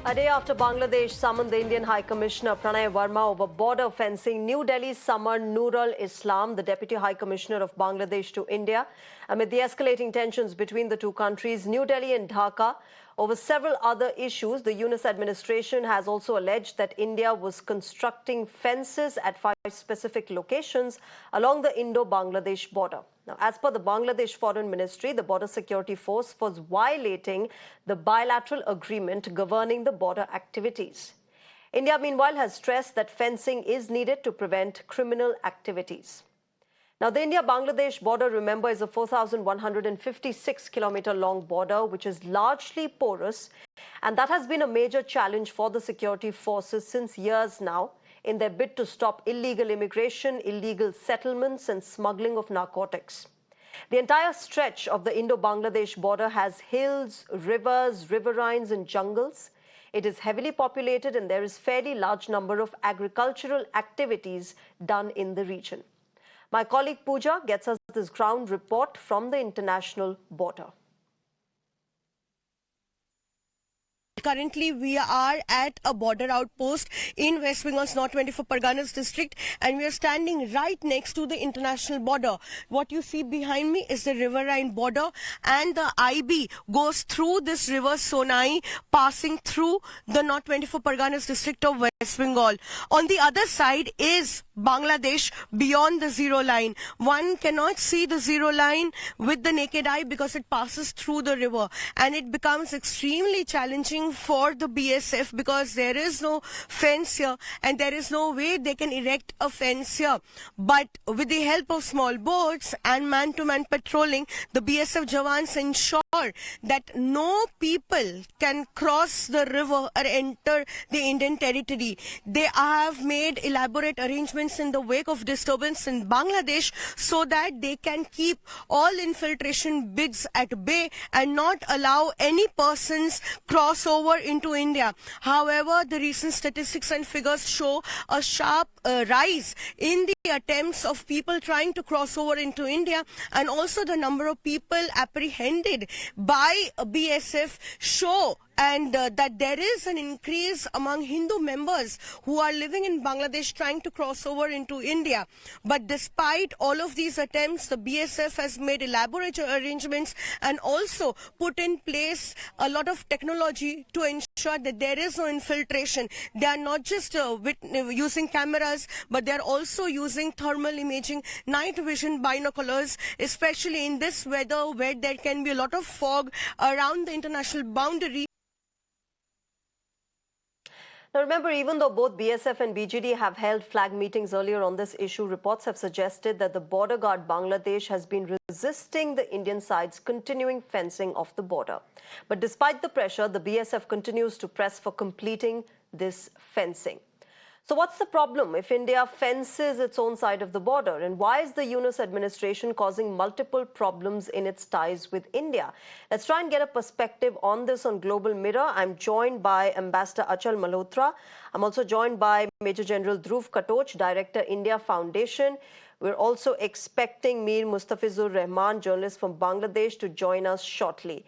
A day after Bangladesh summoned the Indian High Commissioner Pranay Verma over border fencing, New Delhi summoned Nural Islam, the Deputy High Commissioner of Bangladesh, to India. Amid the escalating tensions between the two countries, New Delhi and Dhaka, over several other issues, the Yunus administration has also alleged that India was constructing fences at 5 specific locations along the Indo-Bangladesh border. Now, as per the Bangladesh Foreign Ministry, the border security force was violating the bilateral agreement governing the border activities. India, meanwhile, has stressed that fencing is needed to prevent criminal activities. Now, the India-Bangladesh border, remember, is a 4,156-kilometer long border, which is largely porous, and that has been a major challenge for the security forces since years now, in their bid to stop illegal immigration, illegal settlements, and smuggling of narcotics. The entire stretch of the Indo-Bangladesh border has hills, rivers, riverines, and jungles. It is heavily populated, and there is fairly large number of agricultural activities done in the region. My colleague Pooja gets us this ground report from the international border. Currently, we are at a border outpost in West Bengal's North 24 Parganas district, and we are standing right next to the international border. What you see behind me is the riverine border, and the IB goes through this river Sonai, passing through the North 24 Parganas district of West Bengal. On the other side is Bangladesh beyond the zero line. One cannot see the zero line with the naked eye because it passes through the river, and it becomes extremely challenging for the BSF because there is no fence here and there is no way they can erect a fence here. But with the help of small boats and man-to-man patrolling, the BSF Jawans ensure that no people can cross the river or enter the Indian territory. They have made elaborate arrangements in the wake of disturbance in Bangladesh so that they can keep all infiltration bids at bay and not allow any persons cross over into India. However, the recent statistics and figures show a sharp rise in the attempts of people trying to cross over into India, and also the number of people apprehended by BSF show that there is an increase among Hindu members who are living in Bangladesh trying to cross over into India. But despite all of these attempts, the BSF has made elaborate arrangements and also put in place a lot of technology to ensure that there is no infiltration. They are not just using cameras, but they are also using thermal imaging, night vision binoculars, especially in this weather where there can be a lot of fog around the international boundary. Now, remember, even though both BSF and BGD have held flag meetings earlier on this issue, reports have suggested that the border guard Bangladesh has been resisting the Indian side's continuing fencing of the border. But despite the pressure, the BSF continues to press for completing this fencing. So what's the problem if India fences its own side of the border? And why is the Yunus administration causing multiple problems in its ties with India? Let's try and get a perspective on this on Global Mirror. I'm joined by Ambassador Achal Malhotra. I'm also joined by Major General Dhruv Katoch, Director, India Foundation. We're also expecting Mir Mustafizur Rahman, journalist from Bangladesh, to join us shortly.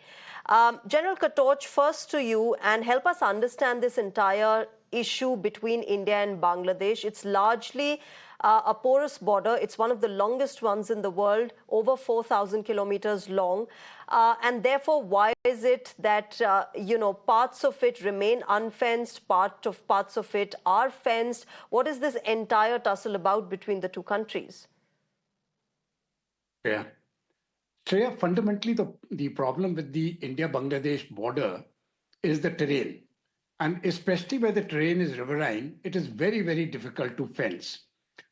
General Katoch, first to you, and help us understand this entire issue between India and Bangladesh. It's largely a porous border. It's one of the longest ones in the world, over 4,000 kilometers long. And therefore, why is it that, parts of it remain unfenced, parts of it are fenced? What is this entire tussle about between the two countries? Yeah. Shreya, fundamentally, the problem with the India-Bangladesh border is the terrain. And especially where the terrain is riverine, it is very, very difficult to fence.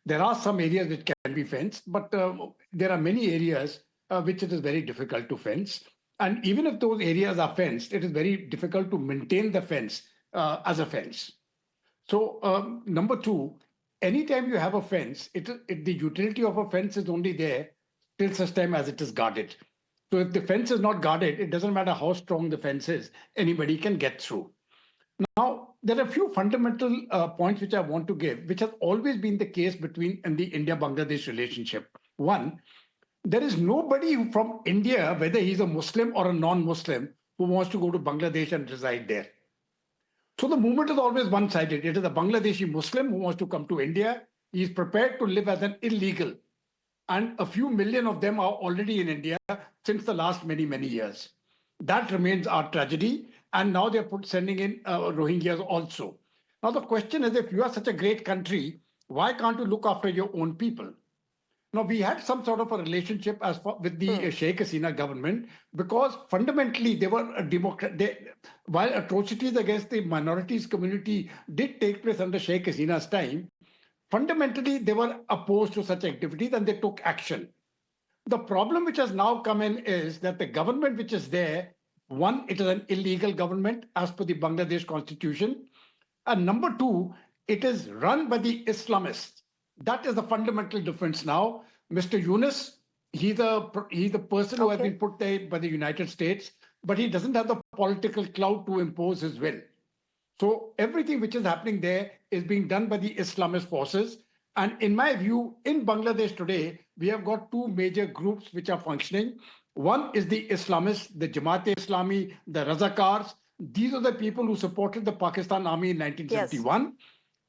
There are some areas which can be fenced, but there are many areas which it is very difficult to fence. And even if those areas are fenced, it is very difficult to maintain the fence as a fence. So number two, anytime you have a fence, the utility of a fence is only there till such time as it is guarded. So if the fence is not guarded, it doesn't matter how strong the fence is, anybody can get through. Now, there are a few fundamental points which I want to give, which has always been the case in the India-Bangladesh relationship. One, there is nobody from India, whether he's a Muslim or a non-Muslim, who wants to go to Bangladesh and reside there. So the movement is always one-sided. It is a Bangladeshi Muslim who wants to come to India. He is prepared to live as an illegal. And a few million of them are already in India since the last many, many years. That remains our tragedy. And now they're sending in Rohingyas also. Now the question is, if you are such a great country, why can't you look after your own people? Now, we had some sort of a relationship with the Sheikh Hasina government because fundamentally they were a democrat. While atrocities against the minorities community did take place under Sheikh Hasina's time, fundamentally they were opposed to such activities and they took action. The problem which has now come in is that the government which is there, one, it is an illegal government as per the Bangladesh constitution. And number two, it is run by the Islamists. That is the fundamental difference now. Mr. Yunus, he's a person who has been put there by the United States, but he doesn't have the political clout to impose his will. So everything which is happening there is being done by the Islamist forces. And in my view, in Bangladesh today, we have got two major groups which are functioning. One is the Islamists, the Jamaat-e-Islami, the Razakars. These are the people who supported the Pakistan Army in 1971. Yes.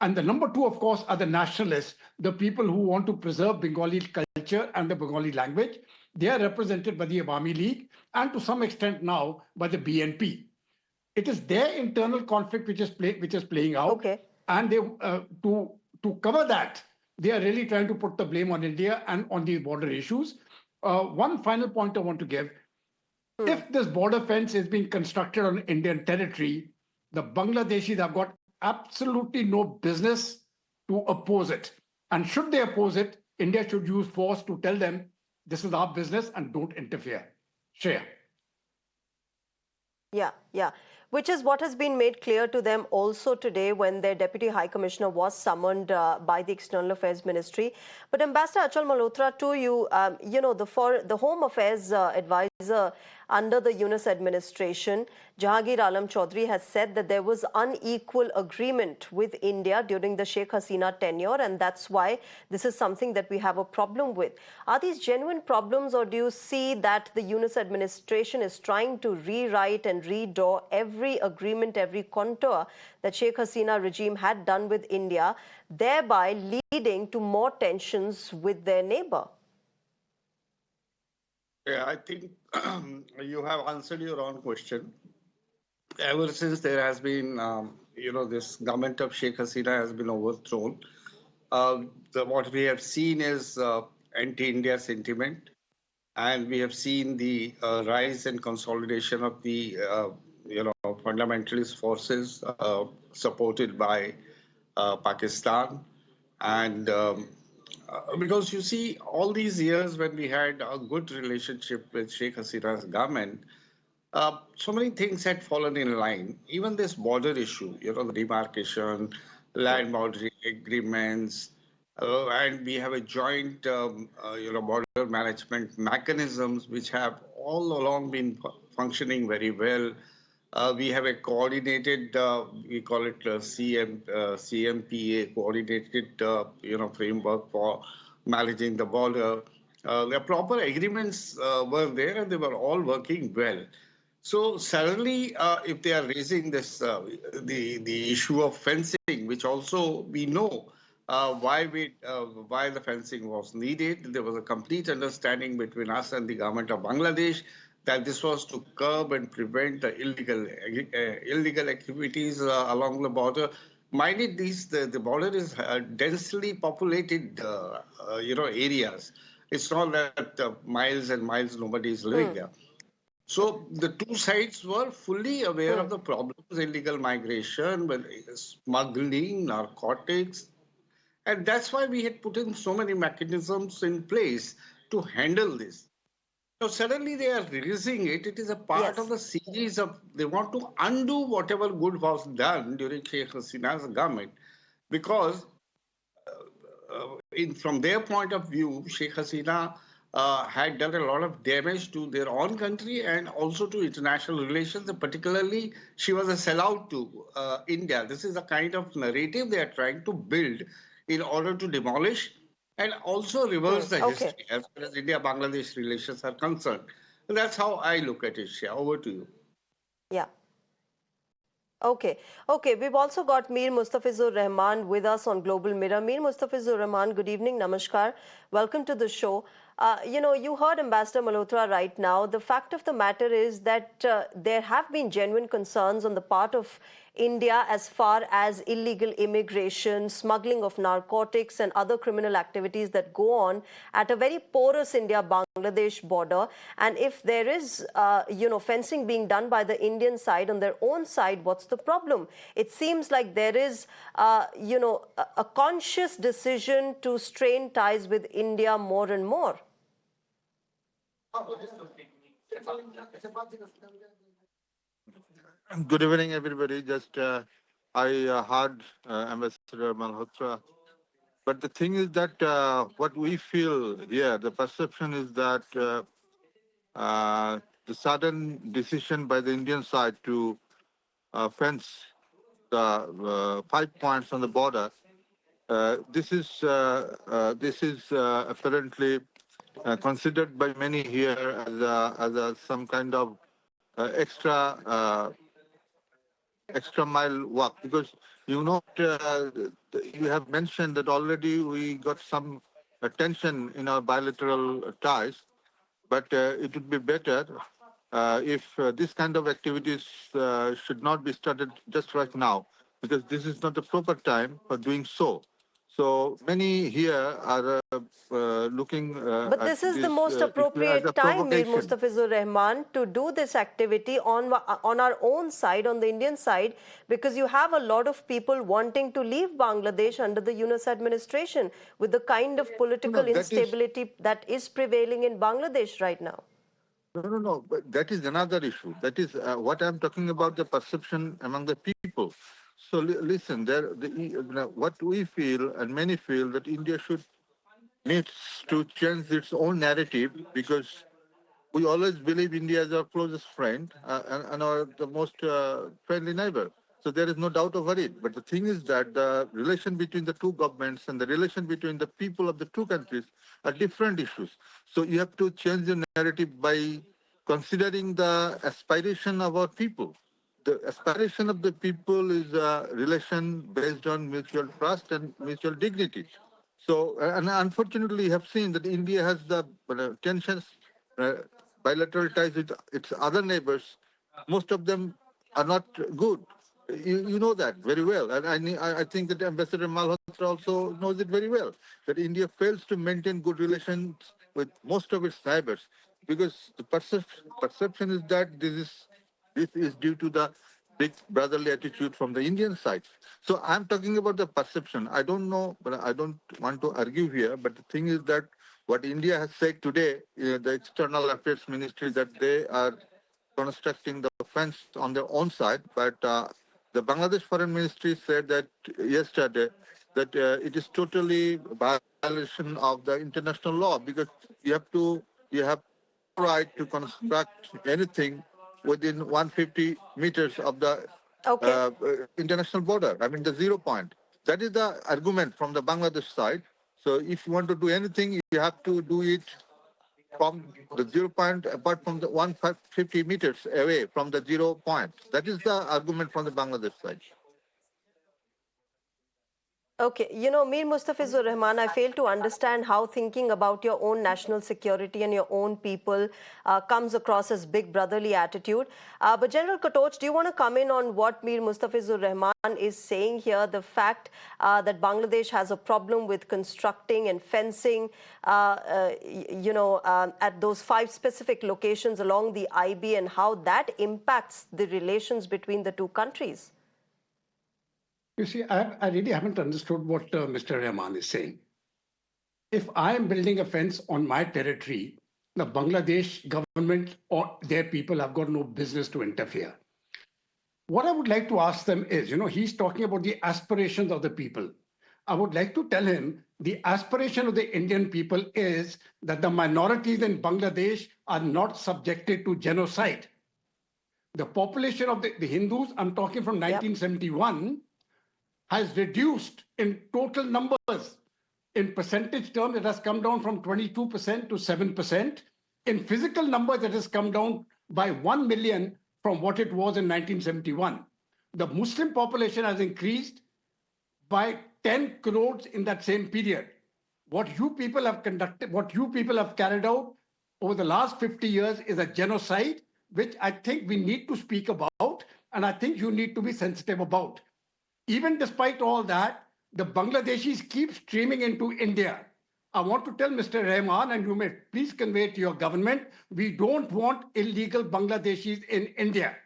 And the number two, of course, are the nationalists, the people who want to preserve Bengali culture and the Bengali language. They are represented by the Awami League and to some extent now by the BNP. It is their internal conflict which is playing out, and they to cover that, they are really trying to put the blame on India and on these border issues. One final point I want to give: if this border fence is being constructed on Indian territory, the Bangladeshis have got absolutely no business to oppose it. And should they oppose it, India should use force to tell them this is our business and don't interfere. Shreya. Yeah. Which is what has been made clear to them also today when their Deputy High Commissioner was summoned by the External Affairs Ministry. But Ambassador Achal Malhotra, to you, the Home Affairs advisor under the Yunus administration, Jahangir Alam Chaudhry, has said that there was unequal agreement with India during the Sheikh Hasina tenure, and that's why this is something that we have a problem with. Are these genuine problems, or do you see that the Yunus administration is trying to rewrite and redraw every agreement, every contour that Sheikh Hasina regime had done with India, thereby leading to more tensions with their neighbor? Yeah, I think you have answered your own question. Ever since there has been, this government of Sheikh Hasina has been overthrown, what we have seen is anti-India sentiment, and we have seen the rise and consolidation of the, fundamentalist forces supported by Pakistan. And because you see, all these years when we had a good relationship with Sheikh Hasina's government, so many things had fallen in line. Even this border issue, the demarcation, land boundary agreements, and we have a joint, border management mechanisms which have all along been functioning very well. We have a coordinated, we call it CMPA, coordinated, framework for managing the border. The proper agreements were there and they were all working well. So suddenly, if they are raising this, the issue of fencing, which also we know why the fencing was needed, there was a complete understanding between us and the government of Bangladesh that this was to curb and prevent the illegal activities along the border. Mind it, the border is densely populated, areas. It's not that miles and miles nobody is living there. So the two sides were fully aware of the problems: illegal migration, smuggling, narcotics, and that's why we had put in so many mechanisms in place to handle this. So suddenly they are releasing it. It is a part of the series of, they want to undo whatever good was done during Sheikh Hasina's government. Because from their point of view, Sheikh Hasina had done a lot of damage to their own country and also to international relations. And particularly, she was a sellout to India. This is the kind of narrative they are trying to build in order to demolish and also reverse the history as far as India-Bangladesh relations are concerned. And that's how I look at it, Shreya. Over to you. Yeah. Okay, okay. We've also got Mir Mustafizur Rahman with us on Global Mirror. Mir Mustafizur Rahman, good evening, namaskar. Welcome to the show. You heard Ambassador Malhotra right now. The fact of the matter is that there have been genuine concerns on the part of India as far as illegal immigration, smuggling of narcotics, and other criminal activities that go on at a very porous India-Bangladesh border. And if there is, fencing being done by the Indian side on their own side, what's the problem? It seems like there is, a conscious decision to strain ties with India more and more. Good evening, everybody. Just I heard Ambassador Malhotra, but the thing is that what we feel here, the perception is that the sudden decision by the Indian side to fence the 5 points on the border, this is apparently considered by many here as some kind of extra. Extra mile walk because you have mentioned that already we got some tension in our bilateral ties, but it would be better if this kind of activities should not be started just right now because this is not the proper time for doing so. So many here are looking But at this is the this most issue as a appropriate time, Mir provocation. Mustafizur Rahman, to do this activity on our own side, on the Indian side, because you have a lot of people wanting to leave Bangladesh under the Yunus administration with the kind of No, political that is instability that is prevailing in Bangladesh right now. No. But that is another issue. That is what I'm talking about, the perception among the people. So listen, what we feel and many feel that India needs to change its own narrative because we always believe India is our closest friend and the most friendly neighbor. So there is no doubt over it. But the thing is that the relation between the two governments and the relation between the people of the two countries are different issues. So you have to change the narrative by considering the aspiration of our people. The aspiration of the people is a relation based on mutual trust and mutual dignity. So, and unfortunately, you have seen that India has the tensions, uh, bilateral ties with its other neighbors. Most of them are not good. You know that very well. And I think that Ambassador Malhotra also knows it very well, that India fails to maintain good relations with most of its neighbors because the perception is that this is due to the big brotherly attitude from the Indian side. So I'm talking about the perception. I don't know, but I don't want to argue here. But the thing is that what India has said today, the External Affairs Ministry, that they are constructing the fence on their own side. But the Bangladesh Foreign Ministry said that yesterday that it is totally violation of the international law because you have right to construct anything within 150 meters of the Okay. international border. I mean, the 0 point. That is the argument from the Bangladesh side. So if you want to do anything, you have to do it from the 0 point, apart from the 150 meters away from the 0 point. That is the argument from the Bangladesh side. Okay, Mir Mustafizur Rahman, I fail to understand how thinking about your own national security and your own people comes across as big brotherly attitude. But General Katoch, do you want to come in on what Mir Mustafizur Rahman is saying here? The fact that Bangladesh has a problem with constructing and fencing, at those 5 specific locations along the IB and how that impacts the relations between the two countries. You see, I really haven't understood what Mr. Rahman is saying. If I am building a fence on my territory, the Bangladesh government or their people have got no business to interfere. What I would like to ask them is, he's talking about the aspirations of the people. I would like to tell him the aspiration of the Indian people is that the minorities in Bangladesh are not subjected to genocide. The population of the Hindus, I'm talking from 1971, has reduced in total numbers. In percentage terms, it has come down from 22% to 7%. In physical numbers, it has come down by 1 million from what it was in 1971. The Muslim population has increased by 10 crores in that same period. What you people have conducted, what you people have carried out over the last 50 years is a genocide, which I think we need to speak about, and I think you need to be sensitive about. Even despite all that, the Bangladeshis keep streaming into India. I want to tell Mr. Rahman, and you may please convey to your government, we don't want illegal Bangladeshis in India.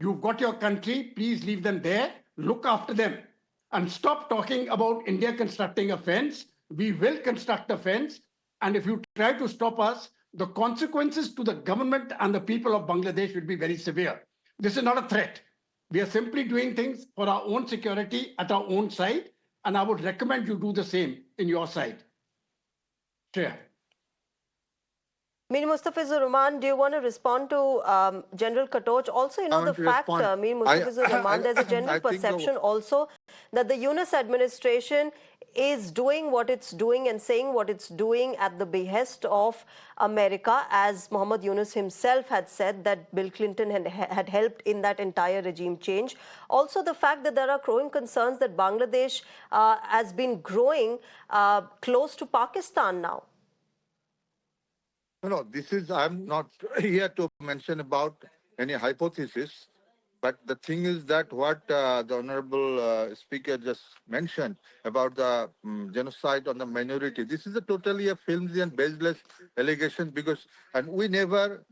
You've got your country, please leave them there, look after them, and stop talking about India constructing a fence. We will construct a fence, and if you try to stop us, the consequences to the government and the people of Bangladesh will be very severe. This is not a threat. We are simply doing things for our own security at our own side, and I would recommend you do the same in your side. Shreya. Mir Mustafizur Rahman, do you want to respond to General Katoch? Also, I the want to fact, respond. Mir Mustafizur Rahman, there's a general I think perception also that the Yunus administration is doing what it's doing and saying what it's doing at the behest of America, as Muhammad Yunus himself had said that Bill Clinton had helped in that entire regime change. Also, the fact that there are growing concerns that Bangladesh has been growing close to Pakistan now. No, I'm not here to mention about any hypothesis, but the thing is that what the Honorable Speaker just mentioned about the genocide on the minority, this is a totally a flimsy and baseless allegation because, and we never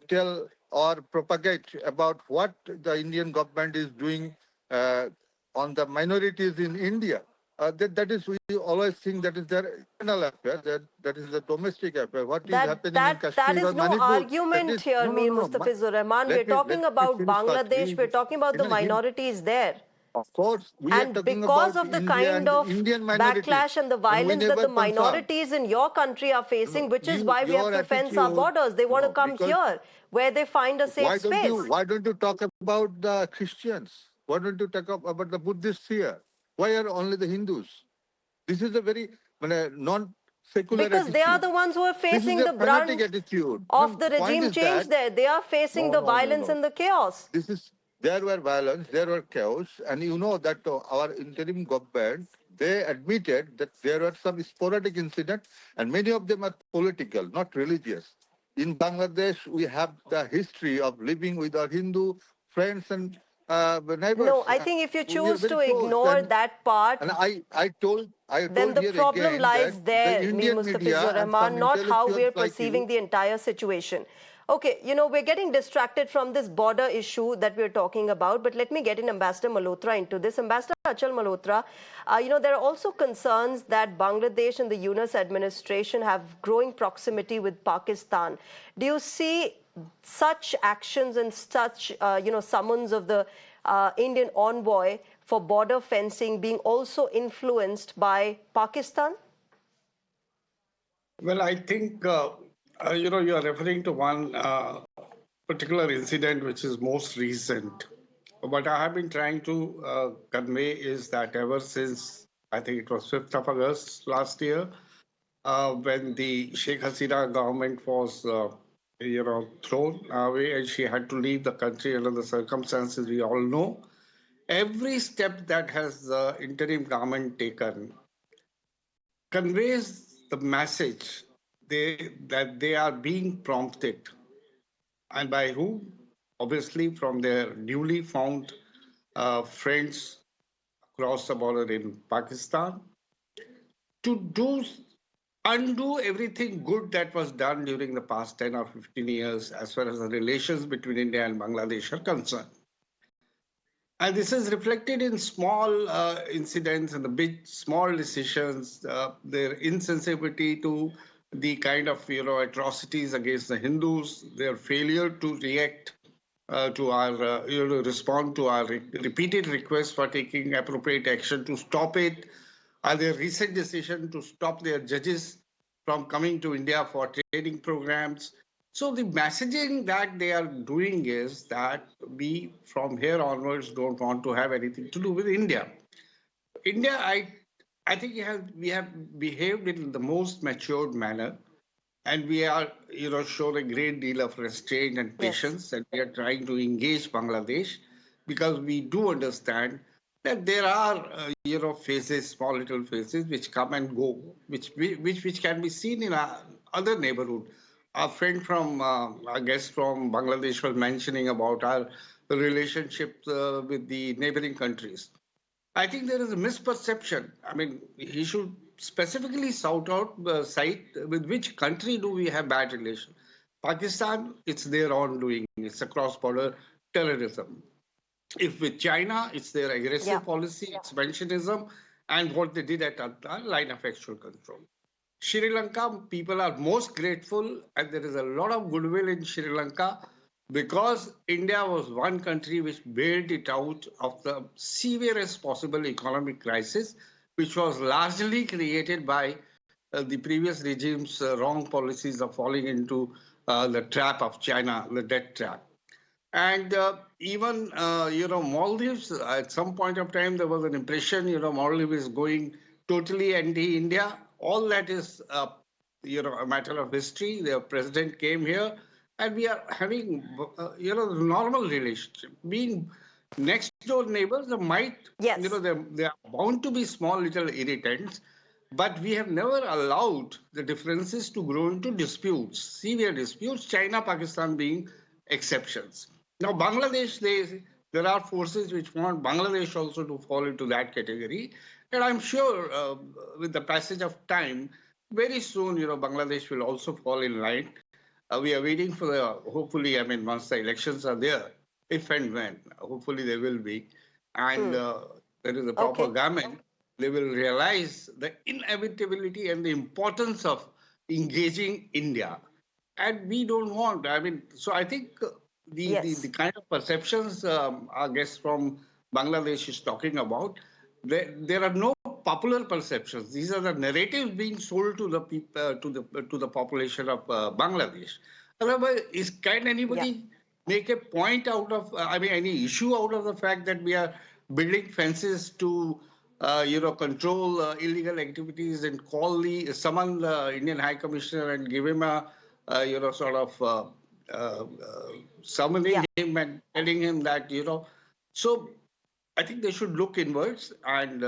tell or propagate about what the Indian government is doing on the minorities in India. That is, we always think that is their internal affair, that is the domestic affair. What is happening in Kashmir That or is no Manipur? argument here, Mir Mustafizur Rahman. We're talking about finish first. Bangladesh, we're talking about the minorities there. Of course, we are And talking because about of the India kind and of Indian minorities, backlash and the and we violence that never the confirm. minorities in your country are facing, which is why we have Your to fence our attitude, borders. They want to no, come because here, where they find a safe space. why don't you talk about the Christians? Why don't you talk about the Buddhists here? Why are only the Hindus? This is a very non-secular Because attitude. they are the ones who are This is facing a the fanatic brunt attitude. of the Point regime is change that there. They are facing the violence no. and the chaos. There were violence, there were chaos, and you know that our interim government, they admitted that there were some sporadic incidents, and many of them are political, not religious. In Bangladesh, we have the history of living with our Hindu friends and neighbors. No, I think if you We are choose very to close. ignore that part, And I told then the here problem again that lies there, the Mir Indian media Mustafizur and Rahman, some not how we're intellectuals like perceiving you. the entire situation. Okay, we're getting distracted from this border issue that we're talking about, but let me get in Ambassador Malhotra into this. Ambassador Achal Malhotra, there are also concerns that Bangladesh and the Yunus administration have growing proximity with Pakistan. Do you see such actions and such, summons of the Indian envoy for border fencing being also influenced by Pakistan? Well, I think, you are referring to one particular incident which is most recent. What I have been trying to convey is that ever since, I think it was 5th of August last year, when the Sheikh Hasina government was, thrown away and she had to leave the country under the circumstances we all know, every step that has the interim government taken conveys the message that they are being prompted. And by whom? Obviously, from their newly found friends across the border in Pakistan, to undo everything good that was done during the past 10 or 15 years as far as the relations between India and Bangladesh are concerned. And this is reflected in small incidents and the big, small decisions, their insensitivity to the kind of atrocities against the Hindus, their failure to react to our respond to our repeated requests for taking appropriate action to stop it, their recent decision to stop their judges from coming to India for training programs. So the messaging that they are doing is that we, from here onwards, don't want to have anything to do with India. India, I think we have behaved in the most matured manner, and we are, shown a great deal of restraint and patience, and we are trying to engage Bangladesh. because we do understand that there are, phases, small little phases which come and go, which can be seen in our other neighborhood. Our friend from, I guess, from Bangladesh was mentioning about our relationship with the neighboring countries. I think there is a misperception. I mean, he should specifically cite with which country do we have bad relations. Pakistan, it's their own doing. It's a cross-border terrorism. If with China, it's their Yeah. aggressive policy, expansionism, and what they did at the line of actual control. Sri Lanka, people are most grateful, and there is a lot of goodwill in Sri Lanka because India was one country which bailed it out of the severest possible economic crisis, which was largely created by the previous regime's wrong policies of falling into the trap of China, the debt trap. And even, Maldives, at some point of time, there was an impression, Maldives is going totally anti-India. All that is, a matter of history. The president came here and we are having, normal relationship. Being next door neighbors, there might, Yes. there are bound to be small little irritants, but we have never allowed the differences to grow into disputes, severe disputes, China, Pakistan being exceptions. Now, Bangladesh, there are forces which want Bangladesh also to fall into that category. And I'm sure with the passage of time, very soon, Bangladesh will also fall in line. We are waiting for hopefully, I mean, once the elections are there, if and when, hopefully they will be, and there is a proper Okay. government, they will realize the inevitability and the importance of engaging India. And we don't want, I mean, so I think the Yes. kind of perceptions our guest from Bangladesh is talking about, there are no popular perceptions. These are the narratives being sold to the to the population of Bangladesh. Otherwise, can anybody make a point out of, I mean, any issue out of the fact that we are building fences to, control illegal activities and summon the Indian High Commissioner and give him a, sort of summoning Yeah. him and telling him that, so I think they should look inwards and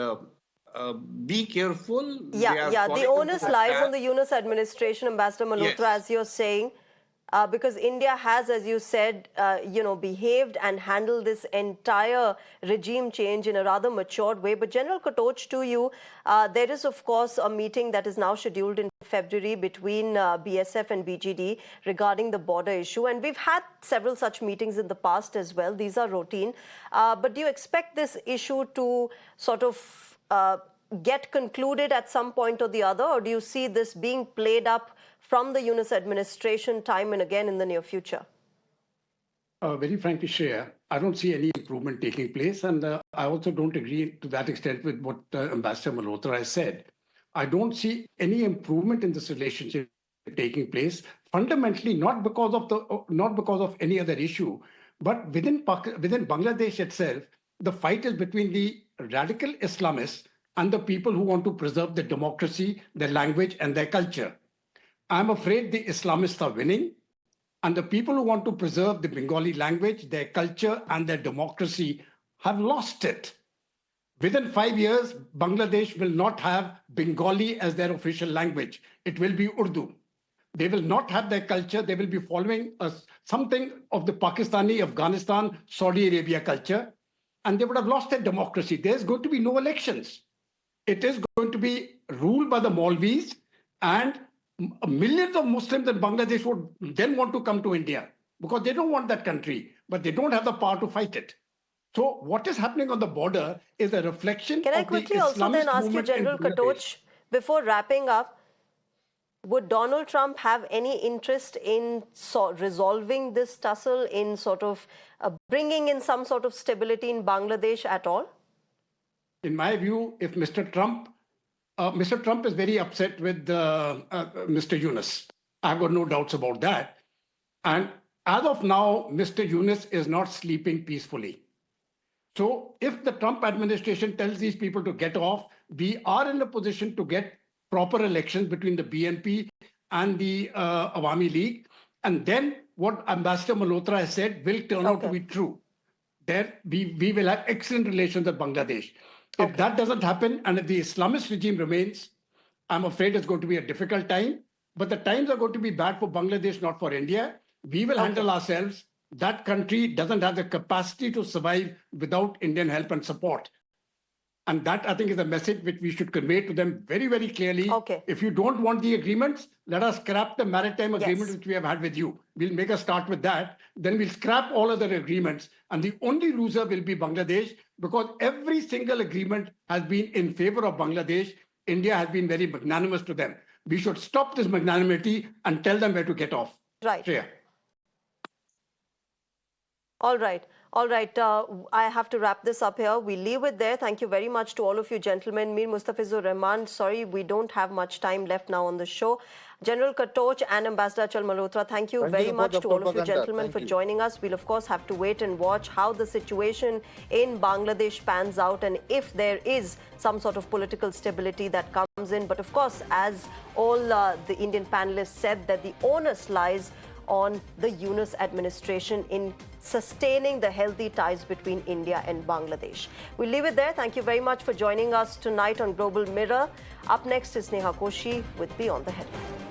be careful. They are Yeah. The falling into onus that lies on trap. the Yunus administration, Ambassador Malhotra, Yes. as you're saying, because India has, as you said, behaved and handled this entire regime change in a rather matured way. But General Katoch, to you, there is, of course, a meeting that is now scheduled in February between BSF and BGD regarding the border issue. And we've had several such meetings in the past as well. These are routine. But do you expect this issue to sort of get concluded at some point or the other, or do you see this being played up from the Yunus administration time and again in the near future? Very frankly, Shreya, I don't see any improvement taking place. And I also don't agree to that extent with what Ambassador Malhotra has said. I don't see any improvement in this relationship taking place, fundamentally not because of any other issue, but within Bangladesh itself, the fight is between the radical Islamists and the people who want to preserve their democracy, their language, and their culture. I'm afraid the Islamists are winning, and the people who want to preserve the Bengali language, their culture, and their democracy have lost it. Within 5 years, Bangladesh will not have Bengali as their official language. It will be Urdu. They will not have their culture. They will be following something of the Pakistani, Afghanistan, Saudi Arabia culture, and they would have lost their democracy. There's going to be no elections. It is going to be ruled by the Maulvis, and millions of Muslims in Bangladesh would then want to come to India because they don't want that country, but they don't have the power to fight it. So what is happening on the border is a reflection Can I of the quickly also then Islamist ask you, movement in General Bangladesh. Katoch, before wrapping up, would Donald Trump have any interest in resolving this tussle, in sort of bringing in some sort of stability in Bangladesh at all? In my view, if Mr. Trump is very upset with Mr. Yunus. I've got no doubts about that. And as of now, Mr. Yunus is not sleeping peacefully. So if the Trump administration tells these people to get off, we are in a position to get proper elections between the BNP and the Awami League. And then what Ambassador Malhotra has said will turn out to be true. there we will have excellent relations with Bangladesh. If that doesn't happen, and if the Islamist regime remains, I'm afraid it's going to be a difficult time. But the times are going to be bad for Bangladesh, not for India. We will handle ourselves. That country doesn't have the capacity to survive without Indian help and support. And that, I think, is a message which we should convey to them very, very clearly. If you don't want the agreements, let us scrap the maritime agreement which we have had with you. We'll make a start with that. Then we'll scrap all other agreements. And the only loser will be Bangladesh, because every single agreement has been in favor of Bangladesh. India has been very magnanimous to them. We should stop this magnanimity and tell them where to get off. Right. Shreya. All right. All right. I have to wrap this up here. We leave it there. Thank you very much to all of you gentlemen. Mir Mustafizur Rahman, sorry, we don't have much time left now on the show. General Katoch and Ambassador Achal Malhotra, thank you very much to all of you gentlemen for joining us. We'll, of course, have to wait and watch how the situation in Bangladesh pans out and if there is some sort of political stability that comes in. But, of course, as all the Indian panelists said, that the onus lies on the Yunus administration in sustaining the healthy ties between India and Bangladesh. We'll leave it there. Thank you very much for joining us tonight on Global Mirror. Up next is Neha Koshi with Beyond the Headline.